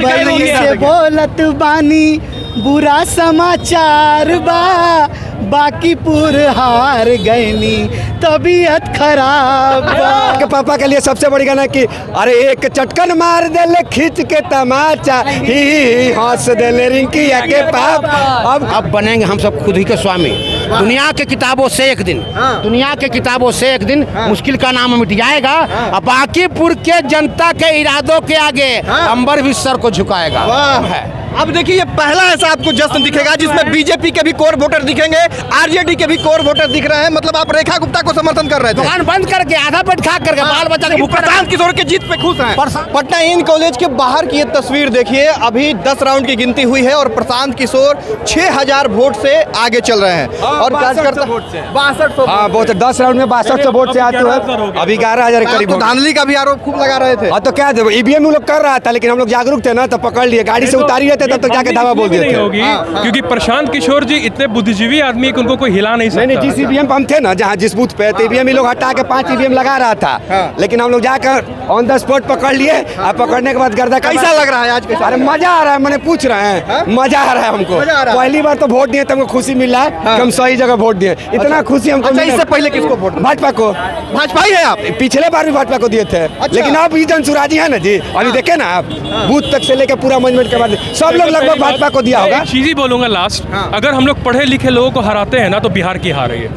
बम्बई से बोलत बानी बुरा समाचार बा, बाकीपुर हार गईनी तबीयत खराब बा। के पापा के लिए सबसे बड़ी गाना कि अरे एक चटकन मार देले खींच के तमाचा, ही हंस देले रिंकिया के पाप। अब बनेंगे हम सब खुद ही के स्वामी। दुनिया के किताबों से एक दिन, दुनिया के किताबों से एक दिन मुश्किल का नाम मिट जाएगा। अब बाकीपुर के जनता के इरादों के आगे अंबर भी सर को झुकाएगा। अब देखिए ये पहला ऐसा आपको जश्न दिखेगा जिसमें बीजेपी के भी कोर वोटर दिखेंगे, आरजेडी के भी कोर वोटर दिख रहे हैं। मतलब आप रेखा गुप्ता को समर्थन कर रहे थे, दुकान बंद करके आधा पेट खा करके बाल बच्चा के भूखा। प्रशांत किशोर के जीत पे खुश हैं। पटना इंजीनियरिंग कॉलेज के बाहर की ये तस्वीर देखिए। अभी 10 राउंड की गिनती हुई है और प्रशांत किशोर 6000 वोट से आगे चल रहे हैं और कार्यकर्ता 6200। हाँ बहुत 10 राउंड में 6200 वोट से आते हैं। अभी 11000 के करीब। धांधली का भी आरोप खूब लगा रहे थे। हाँ तो क्या ईवीएम लोग कर रहा था, लेकिन हम लोग जागरूक थे ना, तो पकड़ लिए, गाड़ी से उतारी रहते तब तक जाके धावा बोल दिए थे। क्योंकि प्रशांत किशोर जी इतने बुद्धिजीवी आदमी है कि उनको कोई हिला नहीं सकता। नहीं, जिस ईवीएम हम थे ना, जहाँ जिस बूथ पे तो ईवीएम लोग हटा के 5 ईवीएम लगा रहा था, लेकिन हम लोग जाकर ऑन द स्पॉट पकड़ लिए। और पकड़ने के बाद गर्दा कैसा लग रहा है आज? अरे मजा आ रहा है, मैंने पूछ रहे हैं, मजा आ रहा है हमको। पहली बार तो वोट दिए तो हमको खुशी मिल रहा है कि हम सही जगह वोट दिए। इतना खुशी हमको। इससे पहले किसको वोट? भाजपा को। भाजपा ही है आप? पिछले बार भी भाजपा को दिए थे, लेकिन अब ये जनसुराजी है ना जी। अभी देखे ना आप, बूथ तक से लेकर पूरा मैनेजमेंट के बाद सब लोग लगभग भाजपा को दिया होगा। चीज ही बोलूंगा लास्ट, अगर हम लोग पढ़े लिखे लोगों को हराते हैं ना तो बिहार की हार है।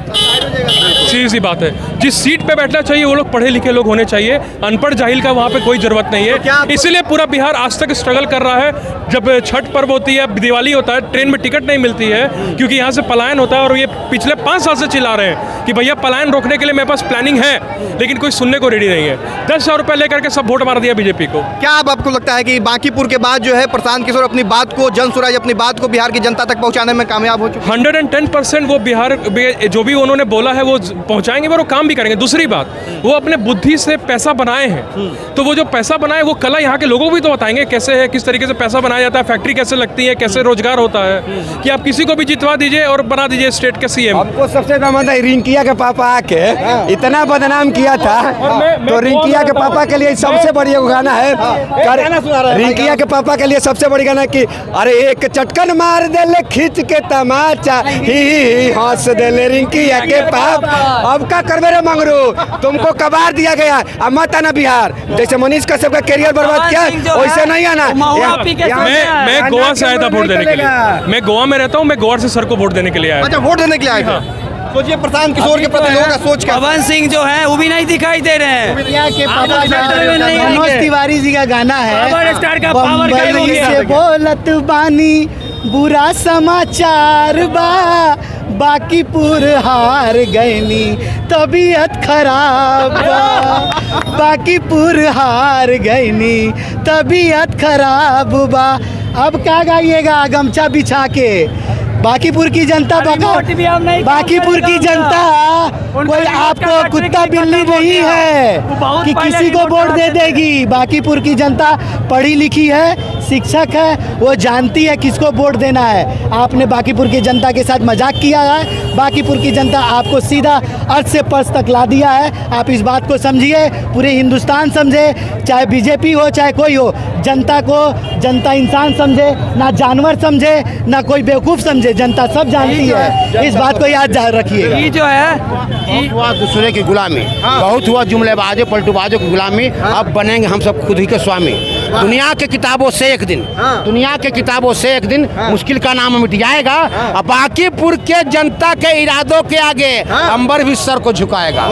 सीधी सी बात है, जिस सीट पे बैठना चाहिए वो लोग पढ़े लिखे लोग होने चाहिए। अनपढ़ जाहिल का वहाँ पे कोई जरूरत नहीं है। इसीलिए पूरा बिहार आज तक स्ट्रगल कर रहा है। जब छठ पर्व होती है, दिवाली होता है, ट्रेन में टिकट नहीं मिलती है क्योंकि यहाँ से पलायन होता है। और ये पिछले 5 साल से चिल्ला रहे हैं कि भैया पलायन रोकने के लिए मेरे पास प्लानिंग है, लेकिन कोई सुनने को रेडी नहीं है। 10,000 रुपए लेकर के सब वोट मार दिया बीजेपी को। क्या अब आपको लगता है कि बांकीपुर के बाद जो है प्रशांत किशोर अपनी बात को, जनसुराज अपनी बात को बिहार की जनता तक पहुंचाने में कामयाब हो चुके? 110% वो बिहार जो भी उन्होंने बोला है वो पहुंचाएंगे और वो काम भी करेंगे। दूसरी बात, वो अपने बुद्धि से पैसा बनाए हैं, तो वो जो पैसा बनाए वो कला यहाँ के लोगों को भी तो बताएंगे कैसे है, किस तरीके से पैसा बनाया जाता है, फैक्ट्री कैसे लगती है, कैसे रोजगार होता है। कि आप किसी को भी जितवा दीजिए और बना दीजिए स्टेट के सीएम। हमको सबसे ज्यादा रिंकिया के पापा आके इतना बदनाम किया था, तो रिंकिया के पापा के लिए सबसे बड़ी गाना है। रिंकिया के पापा के लिए सबसे बड़ी गाना कि अरे एक चटकन मार देले खींच के तमाचा, ही हंस देले रिंकिया के पाप। अब क्या करबे रे मंगरू, तुमको कबार दिया गया। अब मत आना बिहार, जैसे मनीष कश्यप का करियर बर्बाद किया वैसे नहीं आना। मैं गोवा से आया था वोट देने के लिए। मैं गोवा में रहता हूँ, मैं गोवा से सर को वोट देने के लिए आया। अच्छा, वोट देने के लिए आए थे। सोचिए प्रशांत किशोर के प्रति लोगों का सोच क्या? पवन सिंह जो है वो भी नहीं दिखाई दे रहे हैं। मनोज तिवारी जी का गाना है, बम्बई से बोलत बानी बुरा समाचार बा, बाकीपुर हार गईनी तबीयत खराब बा, बाकीपुर हार गईनी तबीयत खराब बा। अब क्या गाइएगा गमछा बिछा के? बाकीपुर की जनता बाकीपुर की जनता कोई आपको कुत्ता बिल्ली नहीं है कि किसी को वोट दे देगी। बाकीपुर की जनता पढ़ी लिखी है, शिक्षक है, वो जानती है किसको वोट देना है। आपने बाकीपुर की जनता के साथ मजाक किया है। बाकीपुर की जनता आपको सीधा अर्थ से पर्स तक ला दिया है। आप इस बात को समझिए, पूरे हिंदुस्तान समझे, चाहे बीजेपी हो चाहे कोई हो, जनता को जनता इंसान समझे, ना जानवर समझे, ना कोई बेवकूफ़ समझे। जनता सब जानती है, इस बात को याद रखिएगा। ये जो है बहुत हुआ दूसरे की गुलामी, बहुत हुआ जुमलेबाजों पलटूबाजों की गुलामी। अब बनेंगे हम सब खुद ही के स्वामी। दुनिया के किताबों से एक दिन, दुनिया के किताबों से एक दिन मुश्किल का नाम मिट जाएगा। अब बाकीपुर के जनता के इरादों के आगे अंबर भी सर को झुकाएगा।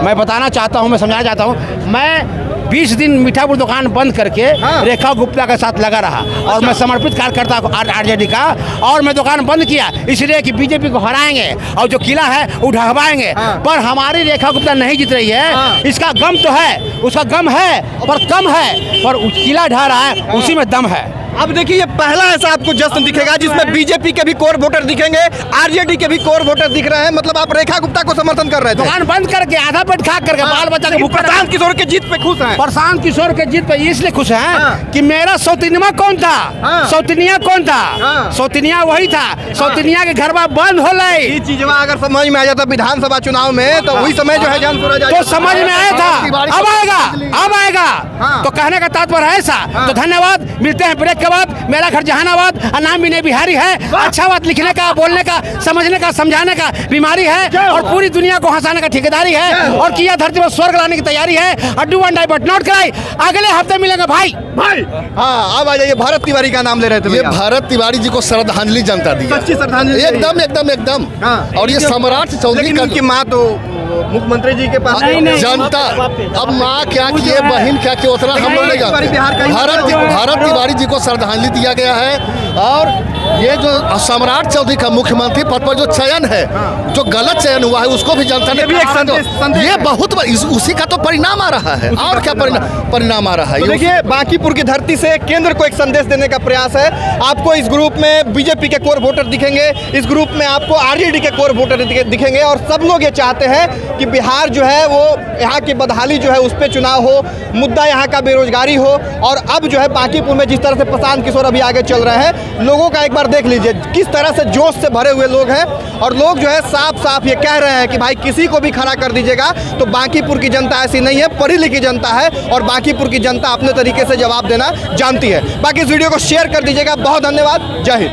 मैं बताना चाहता हूँ, मैं समझाना चाहता हूँ, मैं 20 दिन मीठापुर दुकान बंद करके रेखा गुप्ता के साथ लगा रहा और मैं समर्पित कार्यकर्ता आरजेडी का, और मैं दुकान बंद किया इसलिए कि बीजेपी को हराएंगे और जो किला है वो ढहवाएंगे। पर हमारी रेखा गुप्ता नहीं जीत रही है, इसका गम तो है, उसका गम है पर कम है, पर किला ढह रहा है, उसी में दम है। अब देखिए ये पहला ऐसा आपको जश्न दिखेगा जिसमें बीजेपी के भी कोर वोटर दिखेंगे, आरजेडी के भी कोर वोटर दिख रहे हैं। मतलब आप रेखा गुप्ता को समर्थन कर रहे थे। दुकान बंद करके आधा पेट खा करके बाल बच्चा के भूख प्रशांत किशोर की जीत पे खुश हैं। प्रशांत किशोर के जीत पे इसलिए खुश हैं हाँ। कि मेरा सौतनिया कौन था? हाँ। सौतनिया कौन था? हाँ। सौतनिया वही था। सौतनिया के घर बंद हो गए। ये चीज अगर समझ में आ जाता विधानसभा चुनाव में तो वही समय जो है जान सूरज तो समझ में आया था, अब आएगा, अब आएगा। हाँ। तो कहने का तात्पर्य है ऐसा। तो धन्यवाद, मिलते हैं ब्रेक के बाद। मेरा घर जहानाबाद, नाम विनय बिहारी है। अच्छा बात लिखने का, बोलने का, समझने का, समझाने का बीमारी है और पूरी दुनिया को हंसाने का ठेकेदारी है और किया धरती पर स्वर्ग लाने की तैयारी है। Do and die but not cry. अगले हफ्ते मिलेंगे भाई। हाँ, अब आ जाइए। भारत तिवारी का नाम ले रहे थे ये भैया। भारत तिवारी जी को श्रद्धांजलि जनता दी है। सच्ची श्रद्धांजलि एकदम एकदम एकदम। हाँ। और ये सम्राट चौधरी लेकिन का उनकी माँ तो मुख्यमंत्री जी के पास जनता, अब माँ क्या किए, बहन क्या किए, उतना हम लोग नहीं जानते। भारत तिवारी जी को श्रद्धांजलि दिया गया है। और ये जो सम्राट चौधरी का मुख्यमंत्री पद पर जो चयन है, जो गलत चयन हुआ है, उसको भी जनता ने भी एक संदेश ये बहुत उसी का तो परिणाम आ रहा है। और क्या परिणाम आ रहा है? तो देखिए, बांकीपुर की धरती से केंद्र को एक संदेश देने का प्रयास है। आपको इस ग्रुप में बीजेपी के कोर वोटर दिखेंगे, इस ग्रुप में आपको आरजेडी के कोर वोटर दिखेंगे और सब लोग ये चाहते हैं कि बिहार जो है वो यहाँ की बदहाली जो है उस पर चुनाव हो, मुद्दा यहाँ का बेरोजगारी हो। और अब जो है बांकीपुर में जिस तरह से प्रशांत किशोर अभी आगे चल रहे हैं, लोगों का एक बार देख लीजिए किस तरह से जोश से भरे हुए लोग हैं। और लोग जो है साफ साफ ये कह रहे हैं कि भाई किसी को भी खड़ा कर दीजिएगा। तो बांकीपुर की जनता ऐसी नहीं है, पढ़ी लिखी जनता है और बांकीपुर की जनता अपने तरीके से जवाब देना जानती है। बाकी इस वीडियो को शेयर कर दीजिएगा। बहुत धन्यवाद। जय हिंद।